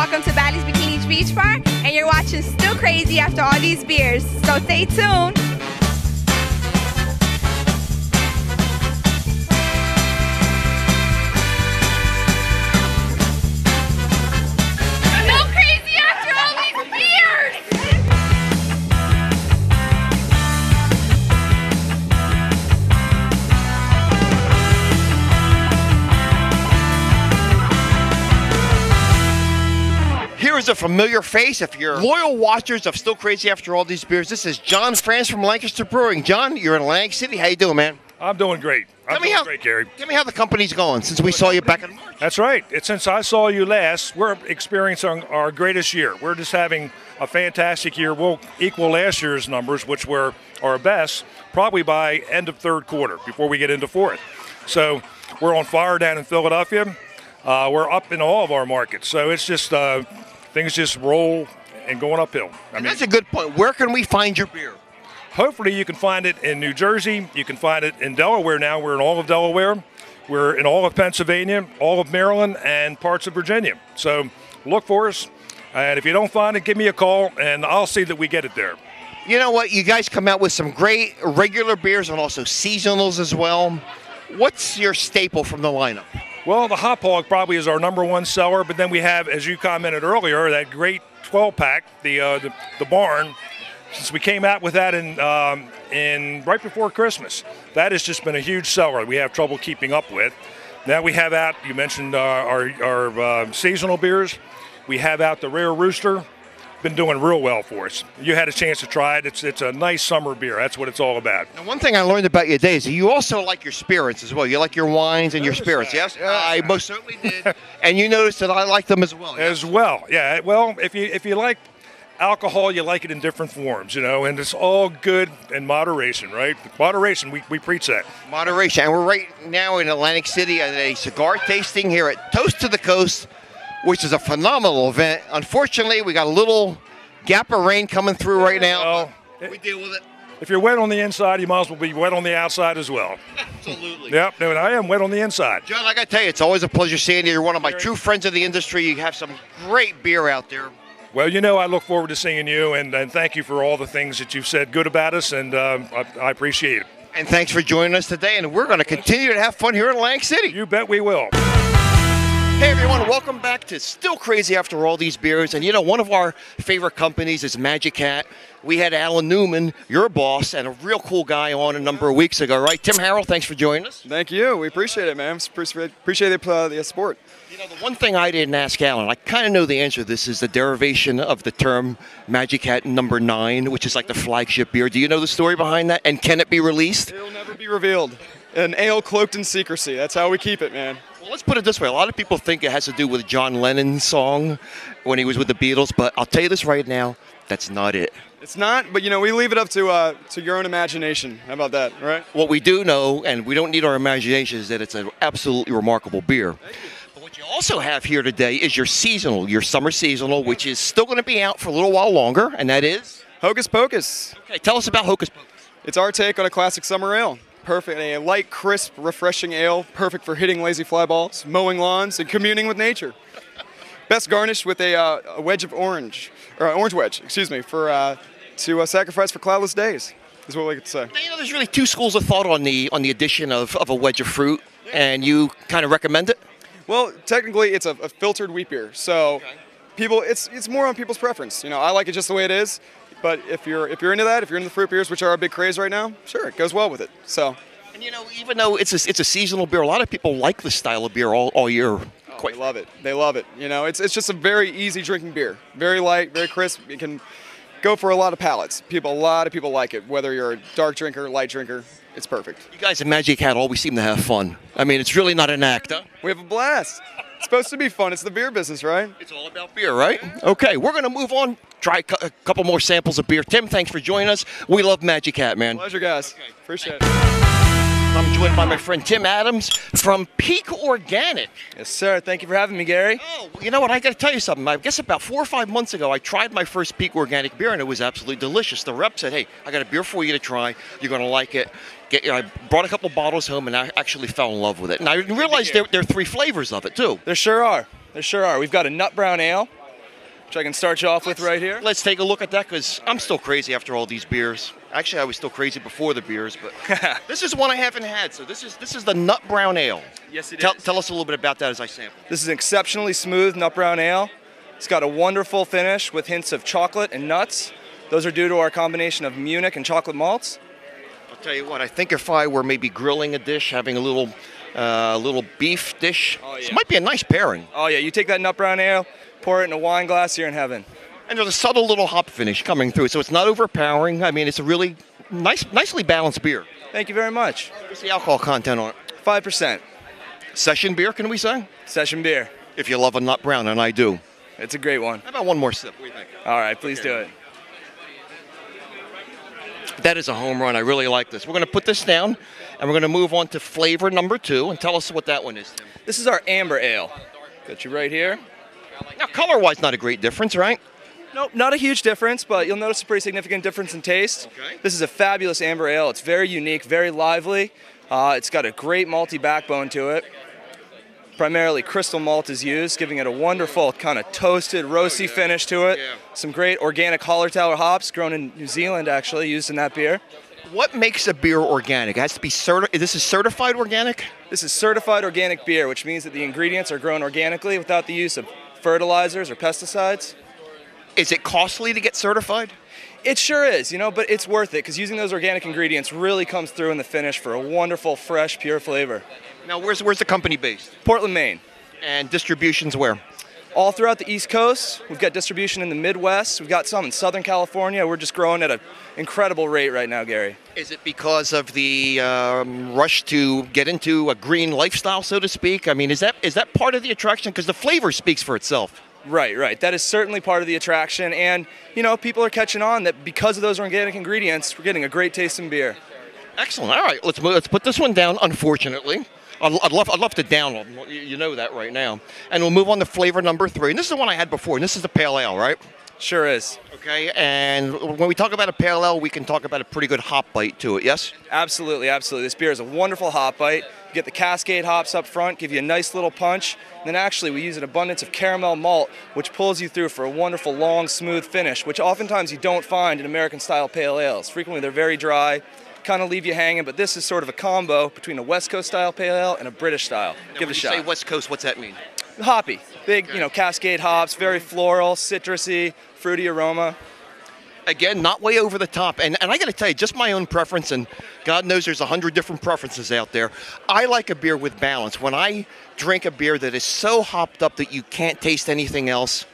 welcome to Bally's Bikini Beach Bar, and you're watching Still Crazy After All These Beers, so stay tuned. Still crazy after all these beers! Here is a familiar face. If you're loyal watchers of Still Crazy After All These Beers, this is John France from Lancaster Brewing. John, you're in Atlantic City. How you doing, man? I'm doing great. I'm doing great, Gary. Tell me how the company's going since we saw you back in March. That's right. Since I saw you last, we're experiencing our greatest year. We're just having a fantastic year. We'll equal last year's numbers, which were our best, probably by end of third quarter before we get into fourth. So we're on fire down in Philadelphia. We're up in all of our markets. So it's just things just roll and going uphill. I mean, that's a good point. Where can we find your beer? Hopefully you can find it in New Jersey. You can find it in Delaware now. We're in all of Delaware. We're in all of Pennsylvania, all of Maryland, and parts of Virginia. So look for us. And if you don't find it, give me a call, and I'll see that we get it there. You know what? You guys come out with some great regular beers and also seasonals as well. What's your staple from the lineup? Well, the Hop Hog probably is our #1 seller, but then we have, as you commented earlier, that great 12-pack, the Barn. Since we came out with that in right before Christmas, that has just been a huge seller. We have trouble keeping up with. Now we have out. You mentioned our seasonal beers. We have out the Rare Rooster. Been doing real well for us. You had a chance to try it. It's a nice summer beer. That's what it's all about. And one thing I learned about you today is you also like your spirits as well. You like your wines and your spirits, yes? I most certainly did. And you noticed that I like them as well. Yes? As well, yeah. Well, if you like alcohol, you like it in different forms, you know, and it's all good in moderation, right? Moderation, we preach that. Moderation. And we're right now in Atlantic City at a cigar tasting here at Toast to the Coast, which is a phenomenal event. Unfortunately, we got a little gap of rain coming through right now. Well, we deal with it. If you're wet on the inside, you might as well be wet on the outside as well. Absolutely. Yep, and I am wet on the inside. John, I got to tell you, it's always a pleasure seeing you. You're one of my true friends of the industry. You have some great beer out there. Well, you know, I look forward to seeing you, and thank you for all the things that you've said good about us, and I appreciate it. And thanks for joining us today, and we're going to continue to have fun here in Atlantic City. You bet we will. Hey everyone, welcome back to Still Crazy After All These Beers. And you know, one of our favorite companies is Magic Hat. We had Alan Newman, your boss, and a real cool guy on a number of weeks ago, right? Tim Harrell, thanks for joining us. Thank you. We appreciate it, man. Appreciate the support. You know, the one thing I didn't ask Alan, I kind of know the answer to this, is the derivation of the term Magic Hat number 9, which is like the flagship beer. Do you know the story behind that? And can it be released? It'll never be revealed. An ale cloaked in secrecy. That's how we keep it, man. Well, let's put it this way. A lot of people think it has to do with John Lennon's song when he was with the Beatles, but I'll tell you this right now, that's not it. It's not, but you know, we leave it up to your own imagination. How about that, right? What we do know, and we don't need our imagination, is that it's an absolutely remarkable beer. But what you also have here today is your seasonal, your summer seasonal, which is still going to be out for a little while longer, and that is? Hocus Pocus. Okay, tell us about Hocus Pocus. It's our take on a classic summer ale. Perfect, a light, crisp, refreshing ale, perfect for hitting lazy fly balls, mowing lawns, and communing with nature. Best garnished with a wedge of orange wedge, excuse me, for to sacrifice for cloudless days, is what we could say. Now, you know, there's really two schools of thought on the addition of a wedge of fruit, and you kind of recommend it? Well, technically, it's a filtered wheat beer, so people, it's more on people's preference. You know, I like it just the way it is. But if you're into that, if you're into the fruit beers, which are a big craze right now, sure, it goes well with it. So, and you know, even though it's a seasonal beer, a lot of people like the style of beer all year. Oh, they love it. They love it. You know, it's just a very easy drinking beer, very light, very crisp. It can go for a lot of palates. A lot of people like it. Whether you're a dark drinker, light drinker, it's perfect. You guys at Magic Hat always seem to have fun. I mean, it's really not an act, huh? We have a blast. It's supposed to be fun. It's the beer business, right? It's all about beer, right? Okay, we're going to move on. Try a couple more samples of beer. Tim, thanks for joining us. We love Magic Hat, man. Pleasure, guys. Okay. Appreciate it. I'm joined by my friend Tim Adams from Peak Organic. Yes, sir. Thank you for having me, Gary. Oh, you know what? I got to tell you something. I guess about 4 or 5 months ago, I tried my first Peak Organic beer, and it was absolutely delicious. The rep said, hey, I got a beer for you to try. You're going to like it. I brought a couple bottles home, and I actually fell in love with it. And I realized there are 3 flavors of it, too. There sure are. There sure are. We've got a nut brown ale, which I can start you off with right here. Let's take a look at that because I'm still crazy after all these beers. Actually, I was still crazy before the beers, but this is one I haven't had. So this is the Nut Brown Ale. Yes, it is. Tell us a little bit about that as I sample. This is an exceptionally smooth nut brown ale. It's got a wonderful finish with hints of chocolate and nuts. Those are due to our combination of Munich and chocolate malts. I'll tell you what, I think if I were maybe grilling a dish, having a little beef dish, this might be a nice pairing. Oh yeah, you take that nut brown ale, pour it in a wine glass, you're in heaven. And there's a subtle little hop finish coming through, so it's not overpowering. I mean, it's a really nicely balanced beer. Thank you very much. What's the alcohol content on it? 5%. Session beer, can we say? Session beer. If you love a nut brown, and I do. It's a great one. How about one more sip? What do you think? All right, please do it. That is a home run. I really like this. We're going to put this down, and we're going to move on to flavor number 2, and tell us what that one is, Tim. This is our amber ale. Got you right here. Now, color-wise, not a great difference, right? Nope, not a huge difference, but you'll notice a pretty significant difference in taste. Okay. This is a fabulous amber ale. It's very unique, very lively. It's got a great malty backbone to it. Primarily crystal malt is used, giving it a wonderful kind of toasted, roasty finish to it. Yeah. Some great organic Hallertauer hops grown in New Zealand, actually, used in that beer. What makes a beer organic? It has to be This is certified organic? This is certified organic beer, which means that the ingredients are grown organically without the use of fertilizers or pesticides. Is it costly to get certified? It sure is, but it's worth it because using those organic ingredients really comes through in the finish for a wonderful, fresh, pure flavor. Now, where's the company based? Portland, Maine. And distribution's where? All throughout the East Coast. We've got distribution in the Midwest. We've got some in Southern California. We're just growing at an incredible rate right now, Gary. Is it because of the rush to get into a green lifestyle, so to speak? I mean, is that part of the attraction? Because the flavor speaks for itself. Right. That is certainly part of the attraction. And, people are catching on that because of those organic ingredients, we're getting a great tasting beer. Excellent. All right, let's put this one down, unfortunately. I'd love to down them. You know that right now. And we'll move on to flavor number 3. And this is the one I had before, and this is the pale ale, right? Sure is. Okay, and when we talk about a pale ale, we can talk about a pretty good hop bite to it, yes? Absolutely. This beer is a wonderful hop bite. You get the Cascade hops up front, give you a nice little punch. And then actually we use an abundance of caramel malt, which pulls you through for a wonderful, long, smooth finish, which oftentimes you don't find in American-style pale ales. Frequently they're very dry, kind of leave you hanging, but this is sort of a combo between a West Coast style pale ale and a British style. Now, give it a shot. When you say West Coast, what's that mean? Hoppy. Big, Cascade hops, very floral, citrusy, fruity aroma. Again, not way over the top. And I got to tell you, just my own preference, and God knows there's 100 different preferences out there. I like a beer with balance. When I drink a beer that is so hopped up that you can't taste anything else,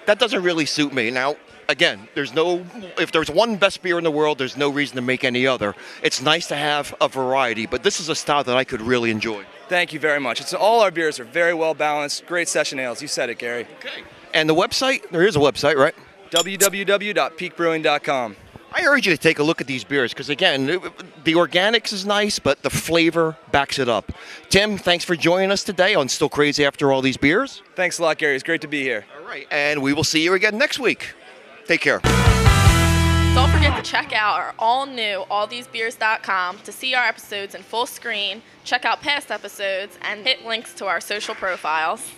that doesn't really suit me. Now, again, if there's one best beer in the world, there's no reason to make any other. It's nice to have a variety, but this is a style that I could really enjoy. Thank you very much. All our beers are very well balanced, great session ales. You said it, Gary. Okay. And the website? There is a website, right? www.peakbrewing.com. I urge you to take a look at these beers because, again, the organics is nice, but the flavor backs it up. Tim, thanks for joining us today on Still Crazy After All These Beers. Thanks a lot, Gary. It's great to be here. All right, and we will see you again next week. Take care. Don't forget to check out our all-new allthesebeers.com to see our episodes in full screen, check out past episodes, and hit links to our social profiles.